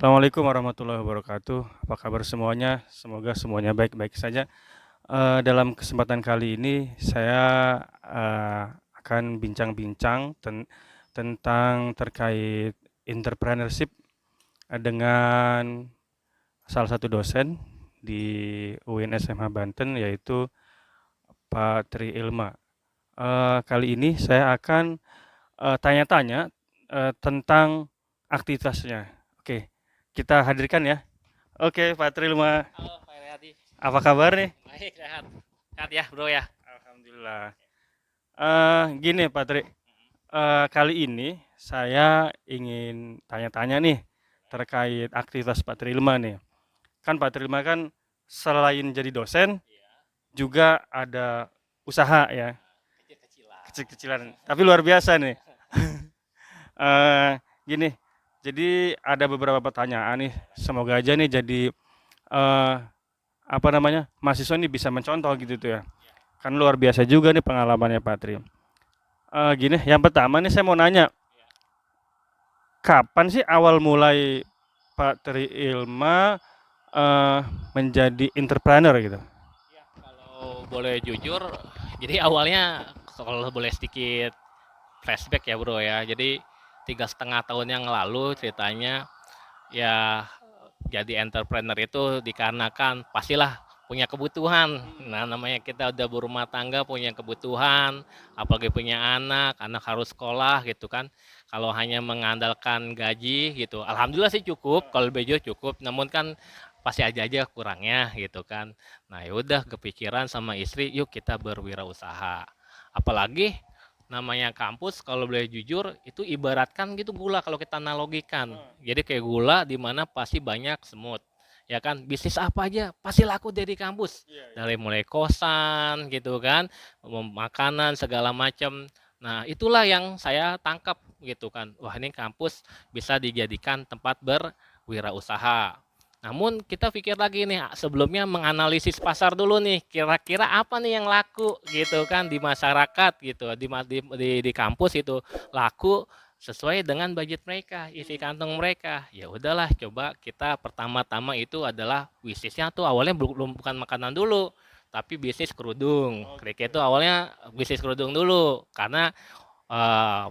Assalamualaikum warahmatullahi wabarakatuh. Apa kabar semuanya? Semoga semuanya baik-baik saja. Dalam kesempatan kali ini saya akan bincang-bincang tentang terkait entrepreneurship dengan salah satu dosen di UIN SMH Banten, yaitu Pak Tri Ilma. Kali ini saya akan tanya-tanya tentang aktivitasnya. Oke, kita hadirkan ya. Oke, Pak Tri Ilma. Halo Pak Riyadi, Apa kabar nih? baik sehat, sehat ya bro ya. Alhamdulillah. Gini Pak Tri, kali ini saya ingin tanya-tanya nih terkait aktivitas Pak Trilma nih. Kan Pak Trilma kan selain jadi dosen Iya, juga ada usaha ya, kecil-kecilan. kecil-kecilan. Tapi luar biasa nih. Gini, jadi ada beberapa pertanyaan nih. Semoga aja nih jadi eh, apa namanya mahasiswa nih bisa mencontoh gitu tuh ya. Ya, Kan luar biasa juga nih pengalamannya Pak Tri. Gini, yang pertama nih saya mau nanya, ya, kapan sih awal mulai Pak Tri Ilma eh, menjadi entrepreneur gitu? ya. Kalau boleh jujur, jadi awalnya kalau boleh sedikit flashback ya bro ya. Jadi 3,5 tahun yang lalu ceritanya ya jadi entrepreneur itu dikarenakan pastilah punya kebutuhan. Nah, namanya kita udah berumah tangga punya kebutuhan, apalagi punya anak harus sekolah gitu kan. Kalau hanya mengandalkan gaji gitu, alhamdulillah sih cukup, kalau bejo cukup, namun kan pasti aja kurangnya gitu kan. Nah, ya udah kepikiran sama istri, yuk kita berwirausaha. Apalagi namanya kampus kalau boleh jujur itu ibaratkan gitu gula kalau kita analogikan. Jadi kayak gula di mana pasti banyak semut. Ya kan, bisnis apa aja pasti laku dari kampus. Iya, iya. Dari mulai kosan gitu kan, makanan segala macam. Nah, itulah yang saya tangkap gitu kan. Wah, ini kampus bisa dijadikan tempat berwirausaha. Namun kita pikir lagi nih, sebelumnya menganalisis pasar dulu nih, kira-kira apa nih yang laku gitu kan di masyarakat gitu, di kampus itu laku sesuai dengan budget mereka, isi kantong mereka. Ya udahlah, coba kita pertama-tama itu adalah bisnisnya tuh awalnya belum bukan makanan dulu, tapi bisnis kerudung. Oh Mereka gitu. itu awalnya bisnis kerudung dulu karena eh,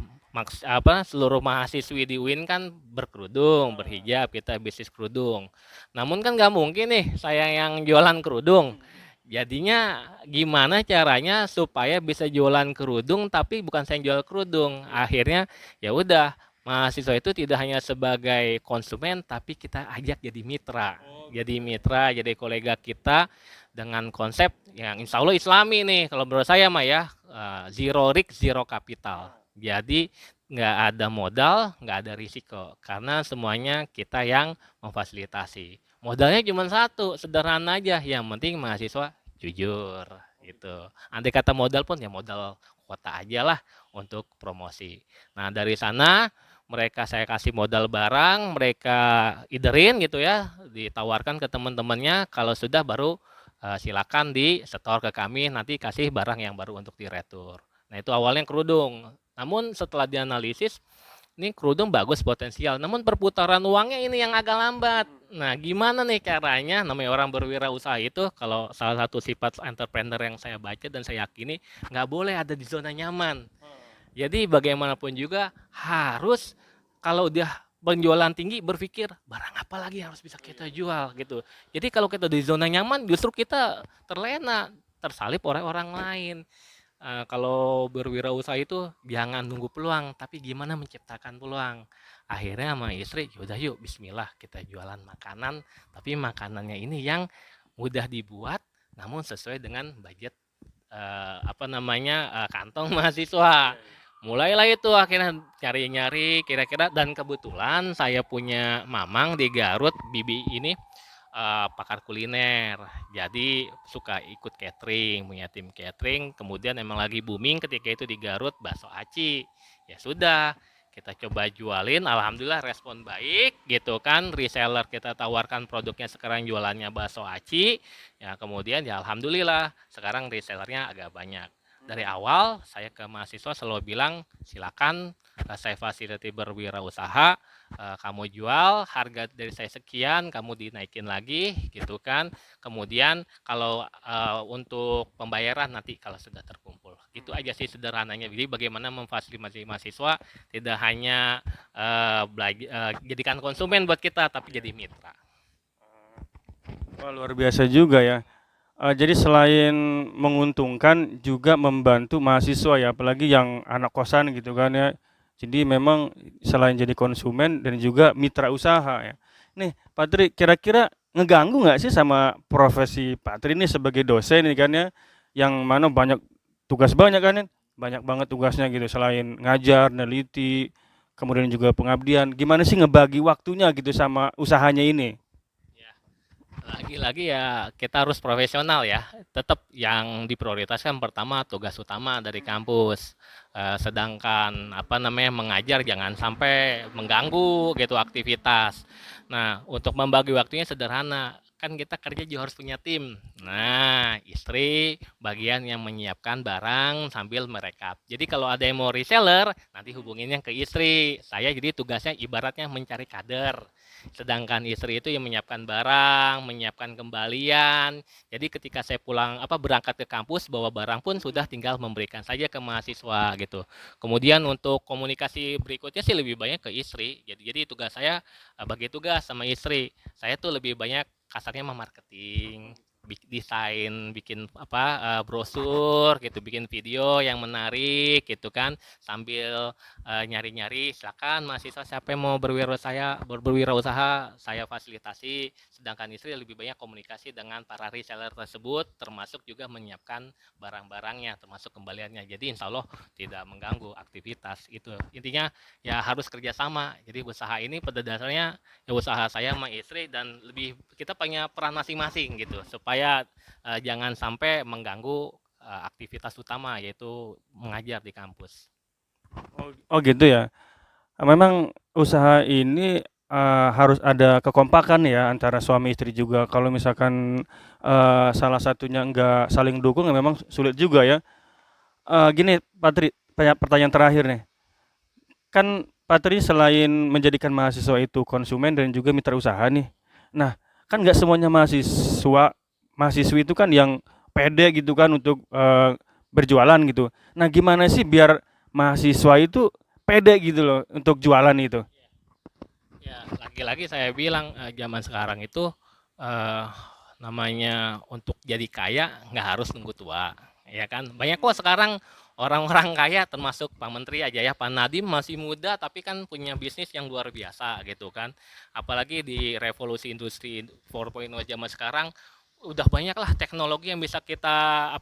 seluruh mahasiswi di UIN kan berkerudung, berhijab, kita bisnis kerudung. Namun kan nggak mungkin nih saya yang jualan kerudung. Jadinya gimana caranya supaya bisa jualan kerudung tapi bukan saya yang jual kerudung. Akhirnya ya udah mahasiswa itu tidak hanya sebagai konsumen tapi kita ajak jadi mitra. Oh Jadi gitu. mitra, jadi kolega kita dengan konsep yang insya Allah Islami nih. Kalau menurut saya mah ya zero risk, zero capital. Jadi nggak ada modal, nggak ada risiko karena semuanya kita yang memfasilitasi. Modalnya cuma satu, sederhana aja. Yang penting mahasiswa jujur gitu. Andai kata modal pun ya modal kuota aja lah untuk promosi. Nah dari sana mereka saya kasih modal barang, mereka iderin gitu ya, ditawarkan ke teman-temannya. Kalau sudah baru silakan di setor ke kami, nanti kasih barang yang baru untuk diretur. Nah itu awalnya kerudung. Namun setelah dianalisis, ini kerudung bagus potensial, namun perputaran uangnya ini yang agak lambat. Nah, gimana nih caranya? Namanya orang berwirausaha itu, kalau salah satu sifat entrepreneur yang saya baca dan saya yakini, nggak boleh ada di zona nyaman. Jadi bagaimanapun juga harus kalau udah penjualan tinggi berpikir barang apa lagi yang harus bisa kita jual gitu. Jadi kalau kita di zona nyaman justru kita terlena, tersalip oleh orang lain. Kalau berwirausaha itu jangan nunggu peluang, tapi gimana menciptakan peluang. Akhirnya sama istri, yaudah yuk Bismillah kita jualan makanan, tapi makanannya ini yang mudah dibuat, namun sesuai dengan budget apa namanya kantong mahasiswa. Mulailah itu akhirnya nyari-nyari kira-kira dan kebetulan saya punya mamang di Garut, bibi ini pakar kuliner. Jadi suka ikut catering, punya tim catering. Kemudian emang lagi booming ketika itu di Garut bakso aci. Ya sudah, kita coba jualin. Alhamdulillah respon baik gitu kan. Reseller kita tawarkan produknya sekarang jualannya bakso aci. Ya kemudian ya alhamdulillah sekarang resellernya agak banyak. Dari awal saya ke mahasiswa selalu bilang silakan, saya fasilitasi berwirausaha, kamu jual harga dari saya sekian, kamu dinaikin lagi gitu kan. Kemudian kalau untuk pembayaran nanti kalau sudah terkumpul. Gitu aja sih sederhananya. Jadi bagaimana memfasilitasi mahasiswa tidak hanya jadikan konsumen buat kita tapi jadi mitra. Wah, luar biasa juga ya. Jadi selain menguntungkan juga membantu mahasiswa ya, apalagi yang anak kosan gitu kan ya. Jadi memang selain jadi konsumen dan juga mitra usaha ya. Nih, Pak Tri, kira-kira ngeganggu nggak sih sama profesi Pak Tri ini sebagai dosen ini kan ya, yang mana banyak tugas banyak kan ya, banyak banget tugasnya gitu selain ngajar, neliti, kemudian juga pengabdian. Gimana sih ngebagi waktunya gitu sama usahanya ini? Ya, lagi-lagi ya kita harus profesional ya. Tetap yang diprioritaskan pertama tugas utama dari kampus. Sedangkan apa namanya mengajar jangan sampai mengganggu gitu aktivitas. Nah, untuk membagi waktunya sederhana. Kan kita kerja juga harus punya tim. Nah, istri bagian yang menyiapkan barang sambil merekap. Jadi kalau ada yang mau reseller, nanti hubunginnya ke istri. Saya jadi tugasnya ibaratnya mencari kader. Sedangkan istri itu yang menyiapkan barang, menyiapkan kembalian. Jadi ketika saya pulang berangkat ke kampus bawa barang pun sudah tinggal memberikan saja ke mahasiswa gitu. Kemudian untuk komunikasi berikutnya sih lebih banyak ke istri. Jadi tugas saya bagi tugas sama istri. Saya tuh lebih banyak kasarnya marketing, desain, bikin brosur gitu, bikin video yang menarik gitu kan, sambil nyari-nyari silakan mahasiswa siapa yang mau berwirausaha saya fasilitasi, sedangkan istri lebih banyak komunikasi dengan para reseller tersebut termasuk juga menyiapkan barang-barangnya termasuk kembaliannya, jadi insya Allah tidak mengganggu aktivitas itu. Intinya ya harus kerjasama, jadi usaha ini pada dasarnya ya usaha saya sama istri dan lebih kita punya peran masing-masing gitu supaya jangan sampai mengganggu aktivitas utama yaitu mengajar di kampus. Oh gitu ya. Memang usaha ini, harus ada kekompakan ya antara suami istri juga. Kalau misalkan, salah satunya nggak saling dukung ya memang sulit juga ya. Gini Pak Tri, pertanyaan terakhir nih. Kan Pak Tri selain menjadikan mahasiswa itu konsumen dan juga mitra usaha nih. Nah, kan nggak semuanya mahasiswi itu kan yang pede gitu kan untuk, berjualan gitu. Nah, gimana sih biar mahasiswa itu pede gitu loh untuk jualan itu? Ya, lagi-lagi saya bilang zaman sekarang itu eh, namanya untuk jadi kaya nggak harus nunggu tua, ya kan? Banyak kok sekarang orang-orang kaya termasuk Pak Menteri aja ya, Pak Nadiem masih muda tapi kan punya bisnis yang luar biasa gitu kan. Apalagi di revolusi industri 4.0 zaman sekarang udah banyak lah teknologi yang bisa kita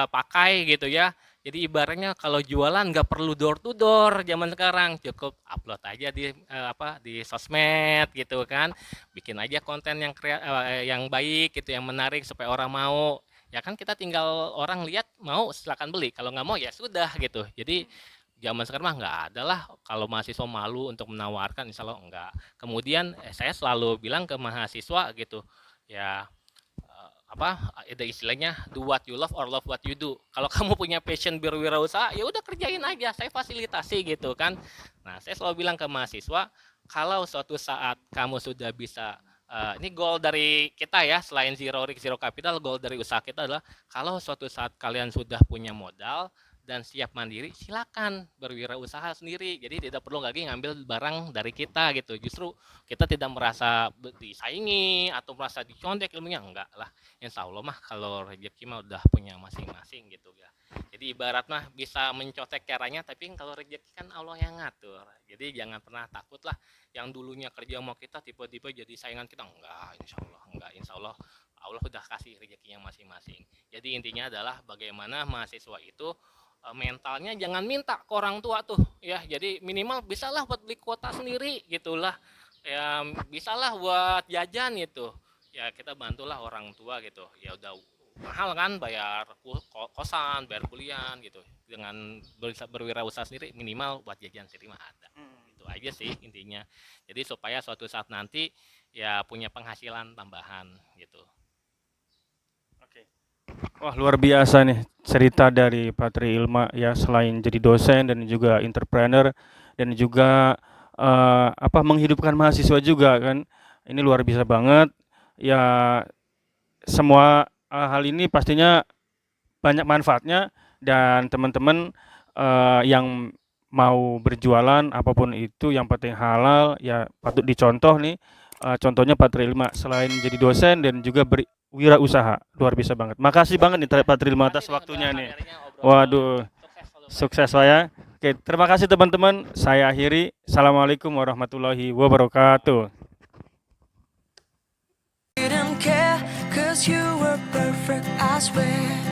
pakai gitu ya. Jadi ibaratnya kalau jualan nggak perlu door to door zaman sekarang, cukup upload aja di sosmed gitu kan, bikin aja konten yang baik gitu, yang menarik supaya orang mau. Ya kan kita tinggal orang lihat mau silakan beli, kalau nggak mau ya sudah gitu. Jadi zaman sekarang mah nggak ada lah kalau mahasiswa malu untuk menawarkan, insya Allah enggak. Kemudian saya selalu bilang ke mahasiswa gitu, ya ada istilahnya do what you love or love what you do. Kalau kamu punya passion berwirausaha, ya udah kerjain aja, saya fasilitasi gitu kan. Nah, saya selalu bilang ke mahasiswa, kalau suatu saat kamu sudah bisa ini goal dari kita ya, selain zero risk zero capital, goal dari usaha kita adalah kalau suatu saat kalian sudah punya modal dan siap mandiri, silakan berwirausaha sendiri. Jadi tidak perlu lagi ngambil barang dari kita gitu. Justru kita tidak merasa disaingi atau merasa dicontek ilmunya, enggak lah. Insya Allah mah kalau rezeki mah udah punya masing-masing gitu ya. Jadi ibarat mah bisa mencotek caranya, tapi kalau rezeki kan Allah yang ngatur. Jadi jangan pernah takut lah yang dulunya kerja sama kita tiba-tiba jadi saingan kita, enggak, insya Allah enggak, insya Allah Allah udah kasih rezekinya masing-masing. Jadi intinya adalah bagaimana mahasiswa itu mentalnya jangan minta ke orang tua tuh ya, jadi minimal bisalah buat beli kuota sendiri gitulah, ya bisalah buat jajan gitu, ya kita bantulah orang tua gitu, ya udah mahal kan bayar kosan, bayar kuliah gitu, dengan bisa berwirausaha sendiri minimal buat jajan sendiri mah ada. Itu aja sih intinya, jadi supaya suatu saat nanti ya punya penghasilan tambahan gitu. Oke. Wah, luar biasa nih cerita dari Pak Tri Ilma ya, selain jadi dosen dan juga entrepreneur dan juga menghidupkan mahasiswa juga kan. Ini luar biasa banget. Ya, semua hal ini pastinya banyak manfaatnya dan teman-teman yang mau berjualan apapun itu yang penting halal ya patut dicontoh nih. Contohnya Pak Trilma selain jadi dosen dan juga berwirausaha luar biasa banget. Makasih banget nih Pak Trilma atas waktunya nih. Waduh, sukses saya. Oke, terima kasih teman-teman. Saya akhiri. Assalamualaikum warahmatullahi wabarakatuh. Didn't care, 'cause you were perfect, I swear.